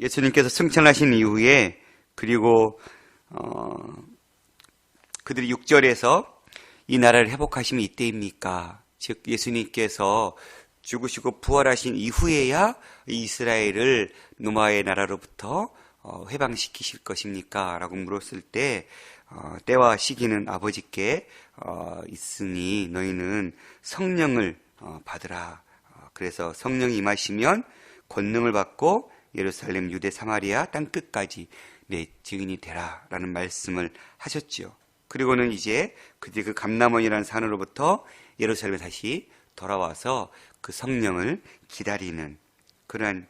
예수님께서 승천하신 이후에 그리고 그들이 6절에서 이 나라를 회복하시면 이때입니까? 즉 예수님께서 죽으시고 부활하신 이후에야 이스라엘을 노마의 나라로부터 해방시키실 것입니까? 라고 물었을 때 때와 시기는 아버지께 있으니 너희는 성령을 받으라. 그래서 성령이 임하시면 권능을 받고 예루살렘, 유대, 사마리아 땅끝까지 내 증인이 되라 라는 말씀을 하셨죠. 그리고는 이제 그들이 그 감람원이라는 산으로부터 예루살렘에 다시 돌아와서 그 성령을 기다리는 그러한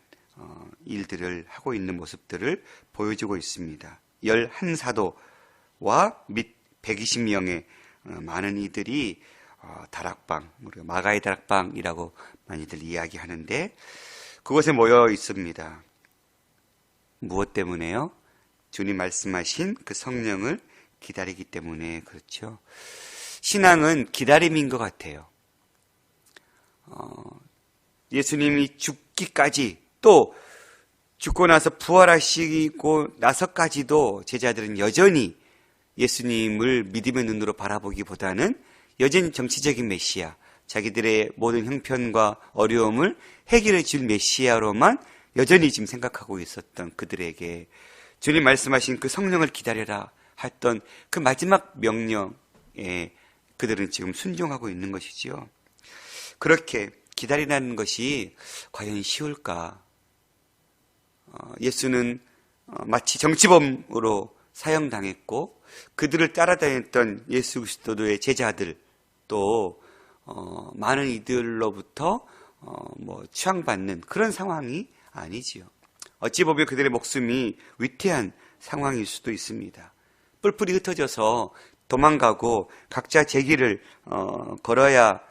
일들을 하고 있는 모습들을 보여주고 있습니다. 11사도와 및 120명의 많은 이들이 다락방, 우리가 마가의 다락방이라고 많이들 이야기하는데 그곳에 모여 있습니다. 무엇 때문에요? 주님 말씀하신 그 성령을 기다리기 때문에 그렇죠. 신앙은 기다림인 것 같아요. 예수님이 죽기까지 또 죽고 나서 부활하시고 나서까지도 제자들은 여전히 예수님을 믿음의 눈으로 바라보기보다는 여전히 정치적인 메시아, 자기들의 모든 형편과 어려움을 해결해 줄 메시아로만 여전히 지금 생각하고 있었던 그들에게 주님 말씀하신 그 성령을 기다려라 했던 그 마지막 명령에 그들은 지금 순종하고 있는 것이지요. 그렇게 기다리라는 것이 과연 쉬울까? 예수는 마치 정치범으로 사형당했고 그들을 따라다녔던 예수 그리스도의 제자들 또 많은 이들로부터 추앙받는 그런 상황이 아니지요. 어찌 보면 그들의 목숨이 위태한 상황일 수도 있습니다. 뿔뿔이 흩어져서 도망가고 각자 제 길을 걸어야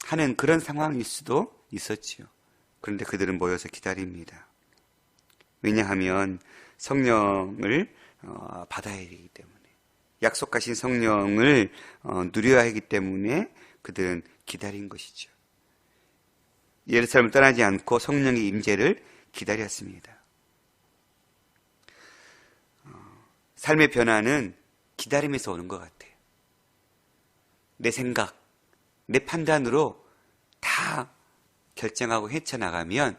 하는 그런 상황일 수도 있었지요. 그런데 그들은 모여서 기다립니다. 왜냐하면 성령을 받아야 되기 때문에 약속하신 성령을 누려야 하기 때문에 그들은 기다린 것이죠. 예루살렘을 떠나지 않고 성령의 임재를 기다렸습니다. 삶의 변화는 기다림에서 오는 것 같아요. 내 생각, 내 판단으로 다 결정하고 헤쳐나가면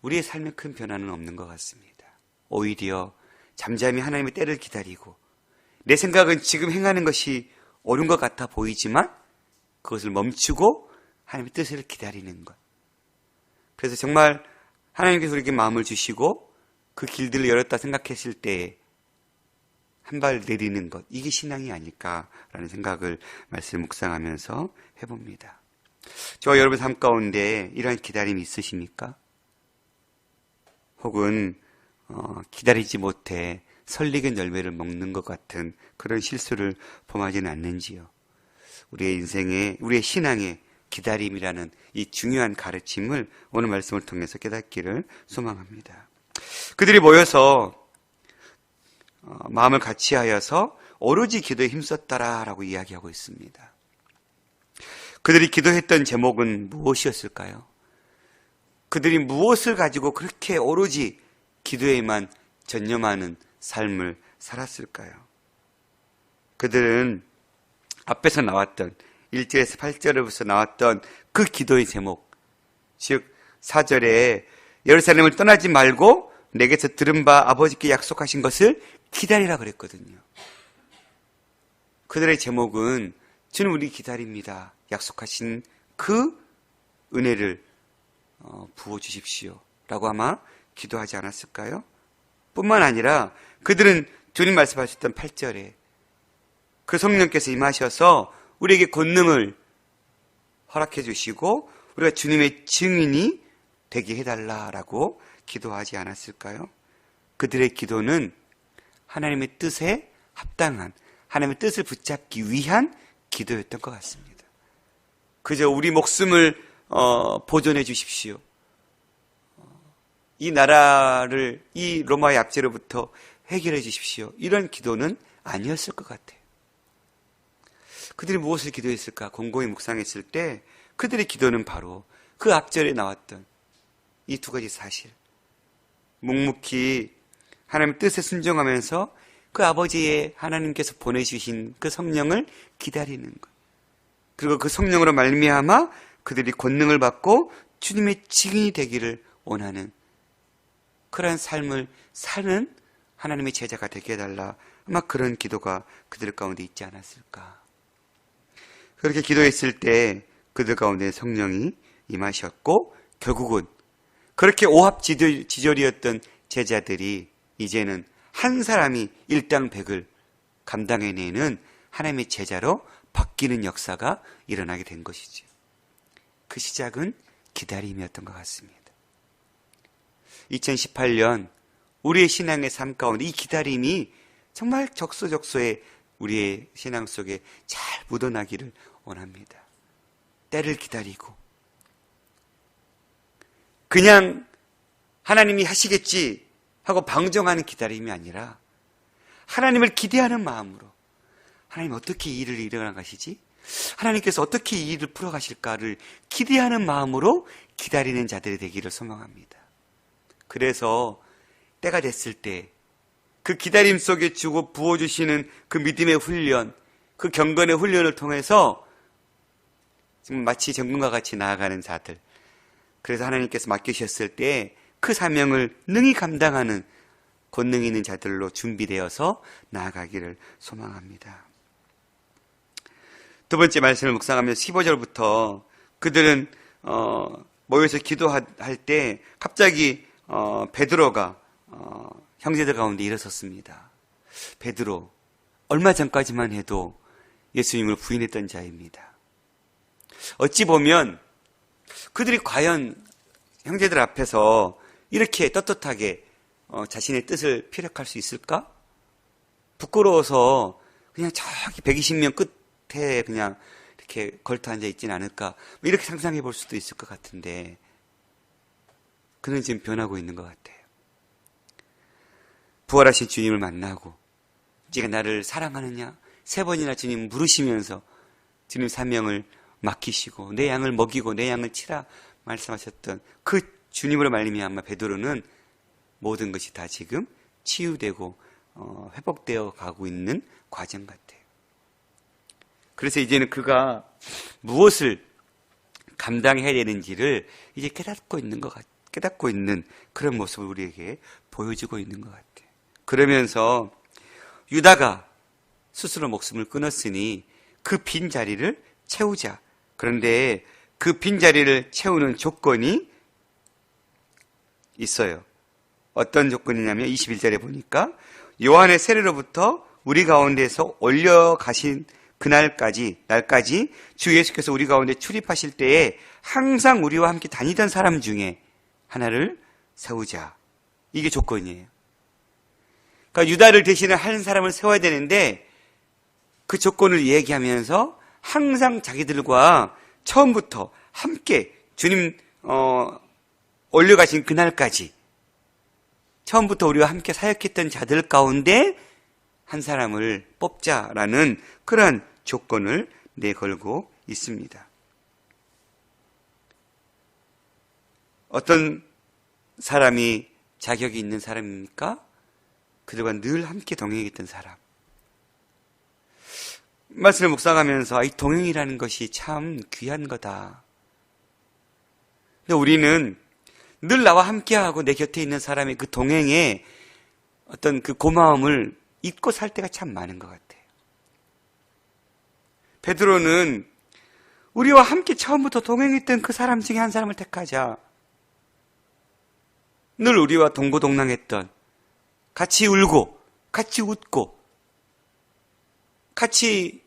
우리의 삶에 큰 변화는 없는 것 같습니다. 오히려 잠잠히 하나님의 때를 기다리고 내 생각은 지금 행하는 것이 옳은 것 같아 보이지만 그것을 멈추고 하나님의 뜻을 기다리는 것. 그래서 정말 하나님께서 우리에게 마음을 주시고 그 길들을 열었다 생각했을 때 한 발 내리는 것, 이게 신앙이 아닐까라는 생각을 말씀 묵상하면서 해봅니다. 저와 여러분 삶 가운데 이러한 기다림이 있으십니까? 혹은 기다리지 못해 설익은 열매를 먹는 것 같은 그런 실수를 범하지는 않는지요. 우리의 인생에, 우리의 신앙에 기다림이라는 이 중요한 가르침을 오늘 말씀을 통해서 깨닫기를 소망합니다. 그들이 모여서 마음을 같이하여서 오로지 기도에 힘썼다라고 이야기하고 있습니다. 그들이 기도했던 제목은 무엇이었을까요? 그들이 무엇을 가지고 그렇게 오로지 기도에만 전념하는 삶을 살았을까요? 그들은 앞에서 나왔던 1절에서 8절에서 나왔던 그 기도의 제목, 즉 4절에 예루살렘을 떠나지 말고 내게서 들은 바 아버지께 약속하신 것을 기다리라 그랬거든요. 그들의 제목은 주는 우리 기다립니다. 약속하신 그 은혜를 부어주십시오 라고 아마 기도하지 않았을까요? 뿐만 아니라 그들은 주님 말씀하셨던 8절에 그 성령께서 임하셔서 우리에게 권능을 허락해 주시고 우리가 주님의 증인이 되게 해달라라고 기도하지 않았을까요? 그들의 기도는 하나님의 뜻에 합당한 하나님의 뜻을 붙잡기 위한 기도였던 것 같습니다. 그저 우리 목숨을 보존해 주십시오. 이 나라를 이 로마의 압제로부터 해결해 주십시오. 이런 기도는 아니었을 것 같아요. 그들이 무엇을 기도했을까? 곰곰이 묵상했을 때 그들의 기도는 바로 그 앞절에 나왔던 이 두 가지 사실. 묵묵히 하나님의 뜻에 순종하면서 그 아버지의 하나님께서 보내주신 그 성령을 기다리는 것. 그리고 그 성령으로 말미암아 그들이 권능을 받고 주님의 증인이 되기를 원하는 그러한 삶을 사는 하나님의 제자가 되게 해달라. 아마 그런 기도가 그들 가운데 있지 않았을까. 그렇게 기도했을 때 그들 가운데 성령이 임하셨고 결국은 그렇게 오합지졸이었던 제자들이 이제는 한 사람이 일당백을 감당해내는 하나님의 제자로 바뀌는 역사가 일어나게 된 것이죠. 그 시작은 기다림이었던 것 같습니다. 2018년 우리의 신앙의 삶 가운데 이 기다림이 정말 적소적소에 우리의 신앙 속에 잘 묻어나기를 원합니다. 때를 기다리고 그냥 하나님이 하시겠지 하고 방종하는 기다림이 아니라 하나님을 기대하는 마음으로 하나님 어떻게 이 일을 이뤄나가시지? 하나님께서 어떻게 이 일을 풀어가실까를 기대하는 마음으로 기다리는 자들이 되기를 소망합니다. 그래서 때가 됐을 때 그 기다림 속에 주고 부어주시는 그 믿음의 훈련, 그 경건의 훈련을 통해서 지금 마치 전군과 같이 나아가는 자들, 그래서 하나님께서 맡기셨을 때 그 사명을 능히 감당하는 권능 있는 자들로 준비되어서 나아가기를 소망합니다. 두 번째 말씀을 묵상하면 15절부터 그들은 모여서 기도할 때 갑자기 베드로가 형제들 가운데 일어섰습니다. 베드로, 얼마 전까지만 해도 예수님을 부인했던 자입니다. 어찌 보면 그들이 과연 형제들 앞에서 이렇게 떳떳하게 자신의 뜻을 피력할 수 있을까? 부끄러워서 그냥 저기 120명 끝에 그냥 이렇게 걸터 앉아 있지는 않을까? 이렇게 상상해 볼 수도 있을 것 같은데 그는 지금 변하고 있는 것 같아요. 부활하신 주님을 만나고 네가 나를 사랑하느냐? 3번이나 주님 물으시면서 주님 사명을 맡기시고 내 양을 먹이고 내 양을 치라 말씀하셨던 그 주님으로 말미암아 베드로는 모든 것이 다 지금 치유되고 회복되어 가고 있는 과정 같아요. 그래서 이제는 그가 무엇을 감당해야 되는지를 이제 깨닫고 있는 그런 모습을 우리에게 보여주고 있는 것 같아요. 그러면서 유다가 스스로 목숨을 끊었으니 그 빈 자리를 채우자. 그런데 그 빈 자리를 채우는 조건이 있어요. 어떤 조건이냐면 21절에 보니까 요한의 세례로부터 우리 가운데서 올려가신 그날까지 주 예수께서 우리 가운데 출입하실 때에 항상 우리와 함께 다니던 사람 중에 하나를 세우자. 이게 조건이에요. 그러니까 유다를 대신해 한 사람을 세워야 되는데 그 조건을 얘기하면서 항상 자기들과 처음부터 함께 주님 올려가신 그날까지 처음부터 우리와 함께 사역했던 자들 가운데 한 사람을 뽑자라는 그런 조건을 내걸고 있습니다. 어떤 사람이 자격이 있는 사람입니까? 그들과 늘 함께 동행했던 사람. 말씀을 묵상하면서 이 동행이라는 것이 참 귀한 거다. 근데 우리는 늘 나와 함께하고 내 곁에 있는 사람의 그 동행에 어떤 그 고마움을 잊고 살 때가 참 많은 것 같아요. 베드로는 우리와 함께 처음부터 동행했던 그 사람 중에 한 사람을 택하자. 늘 우리와 동고동락했던, 같이 울고, 같이 웃고, 같이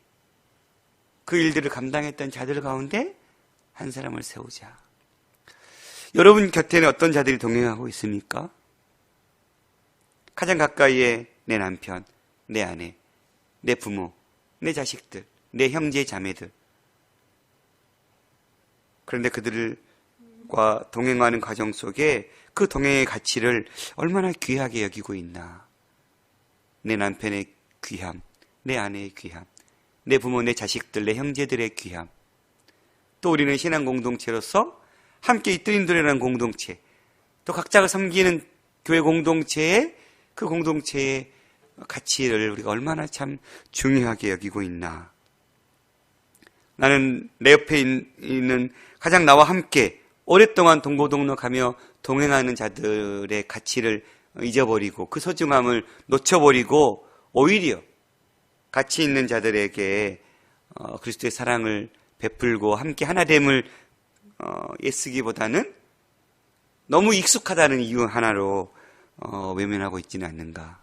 그 일들을 감당했던 자들 가운데 한 사람을 세우자. 여러분 곁에는 어떤 자들이 동행하고 있습니까? 가장 가까이에 내 남편, 내 아내, 내 부모, 내 자식들, 내 형제 자매들. 그런데 그들과 동행하는 과정 속에 그 동행의 가치를 얼마나 귀하게 여기고 있나. 내 남편의 귀함, 내 아내의 귀함, 내 부모, 내 자식들, 내 형제들의 귀함. 또 우리는 신앙 공동체로서 함께 이뜨림도라는 공동체, 또 각자가 섬기는 교회 공동체에 그 공동체의 가치를 우리가 얼마나 참 중요하게 여기고 있나. 나는 내 옆에 있는 가장 나와 함께 오랫동안 동고동락하며 동행하는 자들의 가치를 잊어버리고 그 소중함을 놓쳐버리고 오히려 가치 있는 자들에게 그리스도의 사랑을 베풀고 함께 하나됨을 애쓰기보다는 너무 익숙하다는 이유 하나로 외면하고 있지는 않는가.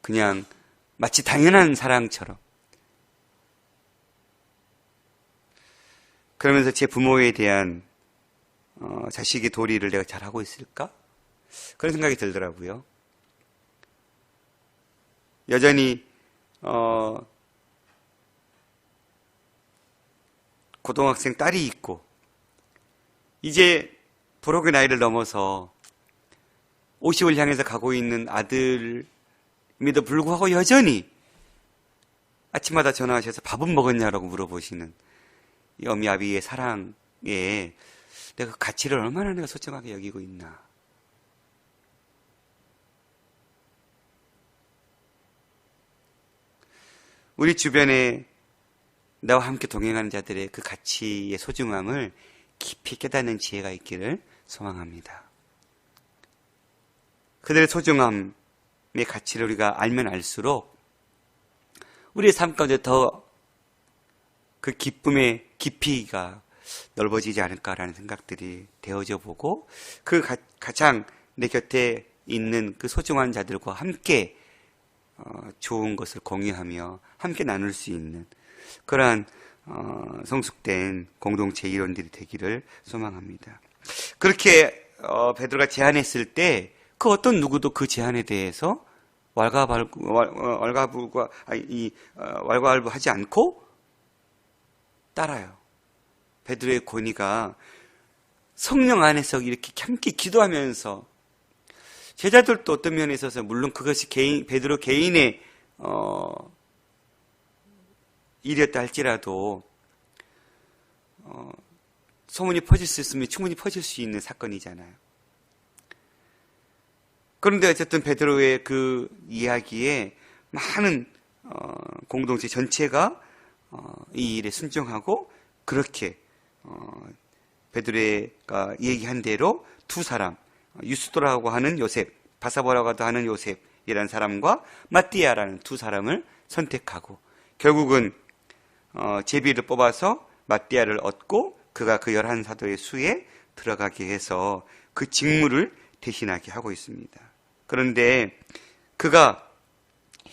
그냥 마치 당연한 사랑처럼. 그러면서 제 부모에 대한 자식의 도리를 내가 잘하고 있을까? 그런 생각이 들더라고요. 여전히 고등학생 딸이 있고 이제 부록의 나이를 넘어서 50을 향해서 가고 있는 아들임에도 불구하고 여전히 아침마다 전화하셔서 밥은 먹었냐라고 물어보시는 이 어미 아비의 사랑에 내가 가치를 얼마나 내가 소중하게 여기고 있나. 우리 주변에 나와 함께 동행하는 자들의 그 가치의 소중함을 깊이 깨닫는 지혜가 있기를 소망합니다. 그들의 소중함의 가치를 우리가 알면 알수록 우리의 삶 가운데 더 그 기쁨의 깊이가 넓어지지 않을까라는 생각들이 되어져 보고 그 가장 내 곁에 있는 그 소중한 자들과 함께 좋은 것을 공유하며 함께 나눌 수 있는 그러한 성숙된 공동체 일원들이 되기를 소망합니다. 그렇게 베드로가 제안했을 때 그 어떤 누구도 그 제안에 대해서 왈가왈부하지 않고 따라요. 베드로의 권위가 성령 안에서 이렇게 함께 기도하면서 제자들도 어떤 면에 있어서 물론 그것이 베드로 개인의 일이었다 할지라도 소문이 퍼질 수 있으면 충분히 퍼질 수 있는 사건이잖아요. 그런데 어쨌든 베드로의 그 이야기에 많은 공동체 전체가 이 일에 순종하고 그렇게 베드로가 얘기한 대로 두 사람, 유스도라고 하는 요셉, 바사바라고도 하는 요셉이라는 사람과 마띠아라는 두 사람을 선택하고 결국은 제비를 뽑아서 마띠아를 얻고 그가 그 11사도의 수에 들어가게 해서 그 직무를 대신하게 하고 있습니다. 그런데 그가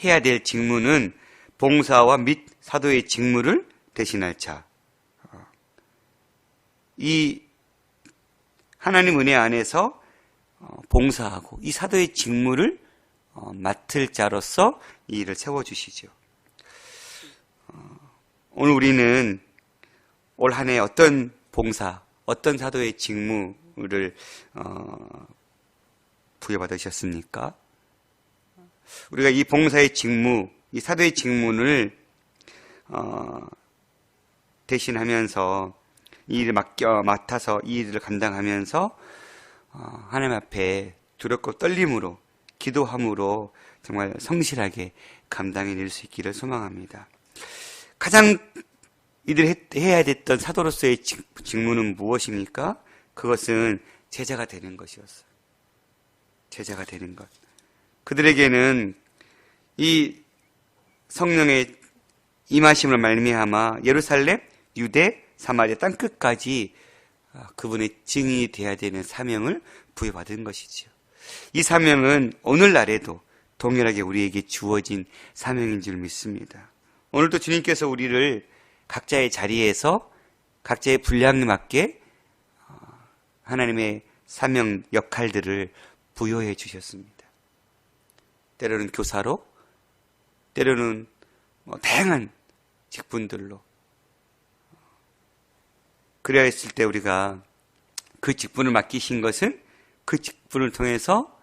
해야 될 직무는 봉사와 및 사도의 직무를 대신할 자. 이 하나님 은혜 안에서 봉사하고 이 사도의 직무를 맡을 자로서 이 일을 세워주시죠. 오늘 우리는 올 한 해 어떤 봉사, 어떤 사도의 직무를 부여받으셨습니까? 우리가 이 봉사의 직무, 이 사도의 직무를 대신하면서 이 일을 맡아서 이 일을 감당하면서 하나님 앞에 두렵고 떨림으로 기도함으로 정말 성실하게 감당해낼 수 있기를 소망합니다. 가장 이들이 해야 됐던 사도로서의 직무는 무엇입니까? 그것은 제자가 되는 것이었어요. 제자가 되는 것. 그들에게는 이 성령의 임하심을 말미암아 예루살렘, 유대, 사마리아 땅끝까지 그분의 증인이 되어야 되는 사명을 부여받은 것이죠. 이 사명은 오늘날에도 동일하게 우리에게 주어진 사명인 줄 믿습니다. 오늘도 주님께서 우리를 각자의 자리에서 각자의 분량에 맞게 하나님의 사명 역할들을 부여해 주셨습니다. 때로는 교사로, 때로는 다양한 직분들로. 그래야 했을 때 우리가 그 직분을 맡기신 것은 그 직분을 통해서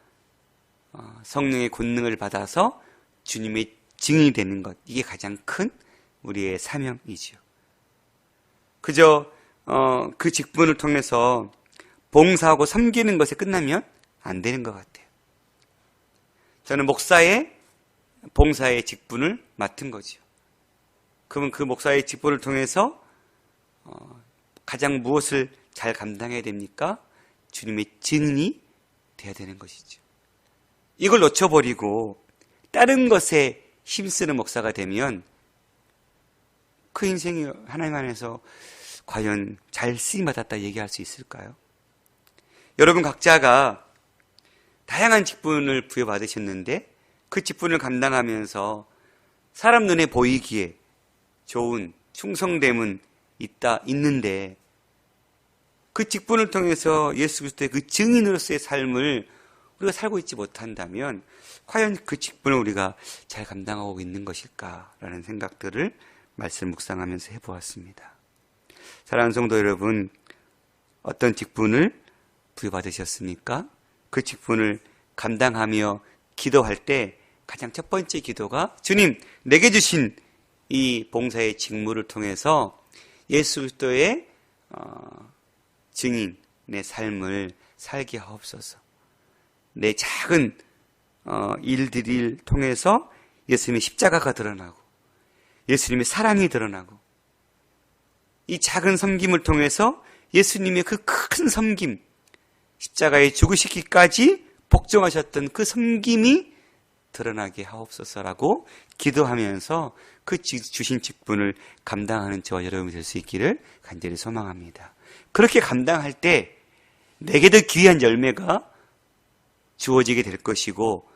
성령의 권능을 받아서 주님의 증인이 되는 것. 이게 가장 큰 우리의 사명이죠. 그저 그 직분을 통해서 봉사하고 섬기는 것에 끝나면 안 되는 것 같아요. 저는 목사의 봉사의 직분을 맡은 거죠. 그러면 그 목사의 직분을 통해서 가장 무엇을 잘 감당해야 됩니까? 주님의 증인이 돼야 되는 것이죠. 이걸 놓쳐버리고 다른 것에 힘쓰는 목사가 되면 그 인생이 하나님 안에서 과연 잘 쓰임받았다 얘기할 수 있을까요? 여러분 각자가 다양한 직분을 부여받으셨는데 그 직분을 감당하면서 사람 눈에 보이기에 좋은 충성됨은 있는데 그 직분을 통해서 예수 그리스도의 그 증인으로서의 삶을 우리가 살고 있지 못한다면 과연 그 직분을 우리가 잘 감당하고 있는 것일까라는 생각들을 말씀 묵상하면서 해보았습니다. 사랑하는 성도 여러분, 어떤 직분을 부여받으셨습니까? 그 직분을 감당하며 기도할 때 가장 첫 번째 기도가 주님, 내게 주신 이 봉사의 직무를 통해서 예수 그리스도의 증인의 삶을 살게 하옵소서. 내 작은 일들을 통해서 예수님의 십자가가 드러나고 예수님의 사랑이 드러나고 이 작은 섬김을 통해서 예수님의 그 큰 섬김, 십자가에 죽으시기까지 복종하셨던 그 섬김이 드러나게 하옵소서라고 기도하면서 그 주신 직분을 감당하는 저와 여러분이 될 수 있기를 간절히 소망합니다. 그렇게 감당할 때 내게도 귀한 열매가 주어지게 될 것이고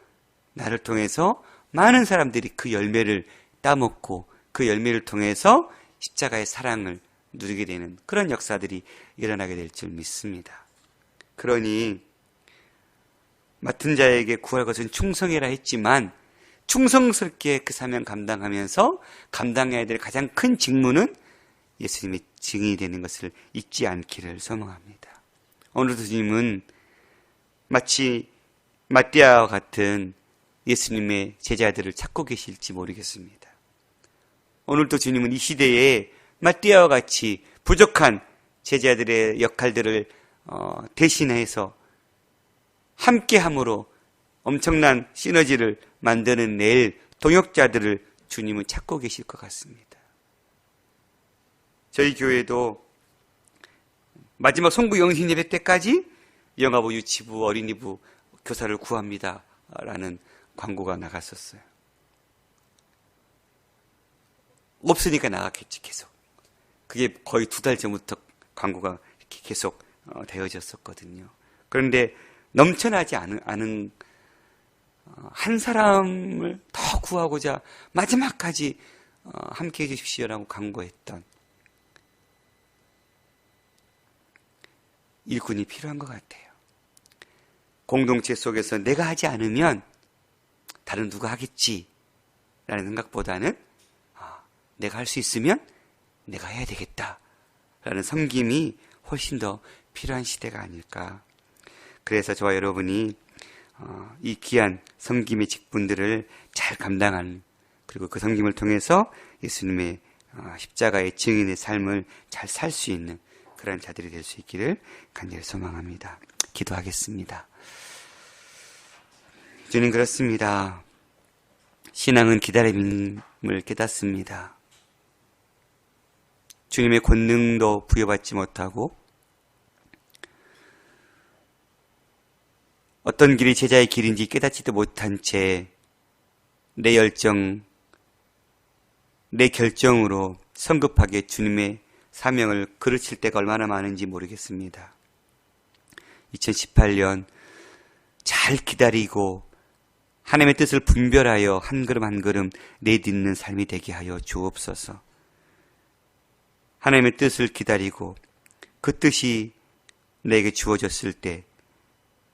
나를 통해서 많은 사람들이 그 열매를 따먹고 그 열매를 통해서 십자가의 사랑을 누리게 되는 그런 역사들이 일어나게 될 줄 믿습니다. 그러니 맡은 자에게 구할 것은 충성이라 했지만 충성스럽게 그 사명 감당하면서 감당해야 될 가장 큰 직무는 예수님의 증인이 되는 것을 잊지 않기를 소망합니다. 오늘도 주님은 마치 마띠아와 같은 예수님의 제자들을 찾고 계실지 모르겠습니다. 오늘도 주님은 이 시대에 마띠아와 같이 부족한 제자들의 역할들을 대신해서 함께함으로 엄청난 시너지를 만드는 동역자들을 주님은 찾고 계실 것 같습니다. 저희 교회도 마지막 송구 영신 예배 때까지 영아부, 유치부, 어린이부 교사를 구합니다 라는 광고가 나갔었어요. 없으니까 나갔겠지 계속. 그게 거의 2달 전부터 광고가 이렇게 계속 되어졌었거든요. 그런데 넘쳐나지 않은 한 사람을 더 구하고자 마지막까지 함께해 주십시오라고 강구했던 일꾼이 필요한 것 같아요. 공동체 속에서 내가 하지 않으면 다른 누가 하겠지 라는 생각보다는 내가 할 수 있으면 내가 해야 되겠다 라는 섬김이 훨씬 더 필요한 시대가 아닐까. 그래서 저와 여러분이 이 귀한 섬김의 직분들을 잘 감당하는, 그리고 그 섬김을 통해서 예수님의 십자가의 증인의 삶을 잘 살 수 있는 그런 자들이 될 수 있기를 간절히 소망합니다. 기도하겠습니다. 주님, 그렇습니다. 신앙은 기다림을 깨닫습니다. 주님의 권능도 부여받지 못하고 어떤 길이 제자의 길인지 깨닫지도 못한 채 내 열정, 내 결정으로 성급하게 주님의 사명을 그르칠 때가 얼마나 많은지 모르겠습니다. 2018년 잘 기다리고 하나님의 뜻을 분별하여 한 걸음 한 걸음 내딛는 삶이 되게 하여 주옵소서. 하나님의 뜻을 기다리고 그 뜻이 내게 주어졌을 때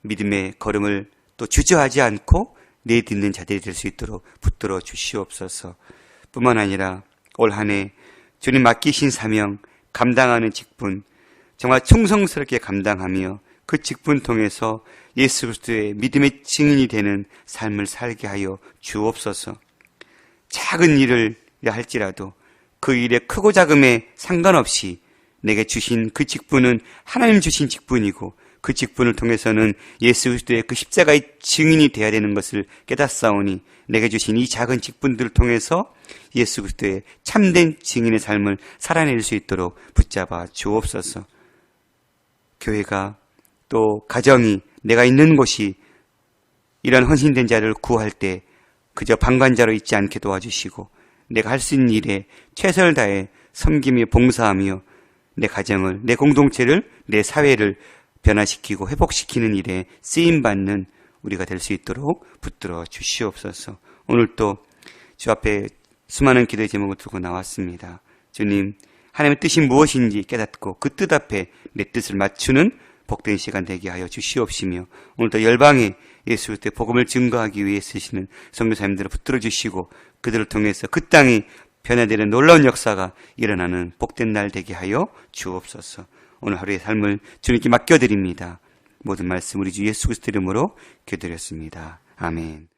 믿음의 걸음을 또 주저하지 않고 내딛는 자들이 될 수 있도록 붙들어 주시옵소서. 뿐만 아니라 올 한 해 주님 맡기신 사명, 감당하는 직분 정말 충성스럽게 감당하며 그 직분 통해서 예수 그리스도의 믿음의 증인이 되는 삶을 살게 하여 주옵소서. 작은 일을 할지라도 그 일의 크고 작음에 상관없이 내게 주신 그 직분은 하나님 주신 직분이고 그 직분을 통해서는 예수 그리스도의 그 십자가의 증인이 되어야 되는 것을 깨닫사오니 내게 주신 이 작은 직분들을 통해서 예수 그리스도의 참된 증인의 삶을 살아낼 수 있도록 붙잡아 주옵소서. 교회가 또 가정이 내가 있는 곳이 이런 헌신된 자를 구할 때 그저 방관자로 있지 않게 도와주시고 내가 할 수 있는 일에 최선을 다해 섬김에 봉사하며 내 가정을, 내 공동체를, 내 사회를 변화시키고 회복시키는 일에 쓰임받는 우리가 될 수 있도록 붙들어 주시옵소서. 오늘 또 주 앞에 수많은 기도의 제목을 들고 나왔습니다. 주님, 하나님의 뜻이 무엇인지 깨닫고 그 뜻 앞에 내 뜻을 맞추는 복된 시간 되게 하여 주시옵시며 오늘도 열방에 예수 그리스도의 복음을 증거하기 위해 쓰시는 선교사님들을 붙들어 주시고 그들을 통해서 그 땅이 변화되는 놀라운 역사가 일어나는 복된 날 되게 하여 주옵소서. 오늘 하루의 삶을 주님께 맡겨드립니다. 모든 말씀 우리 주 예수 그리스도 이름으로 기도드렸습니다. 아멘.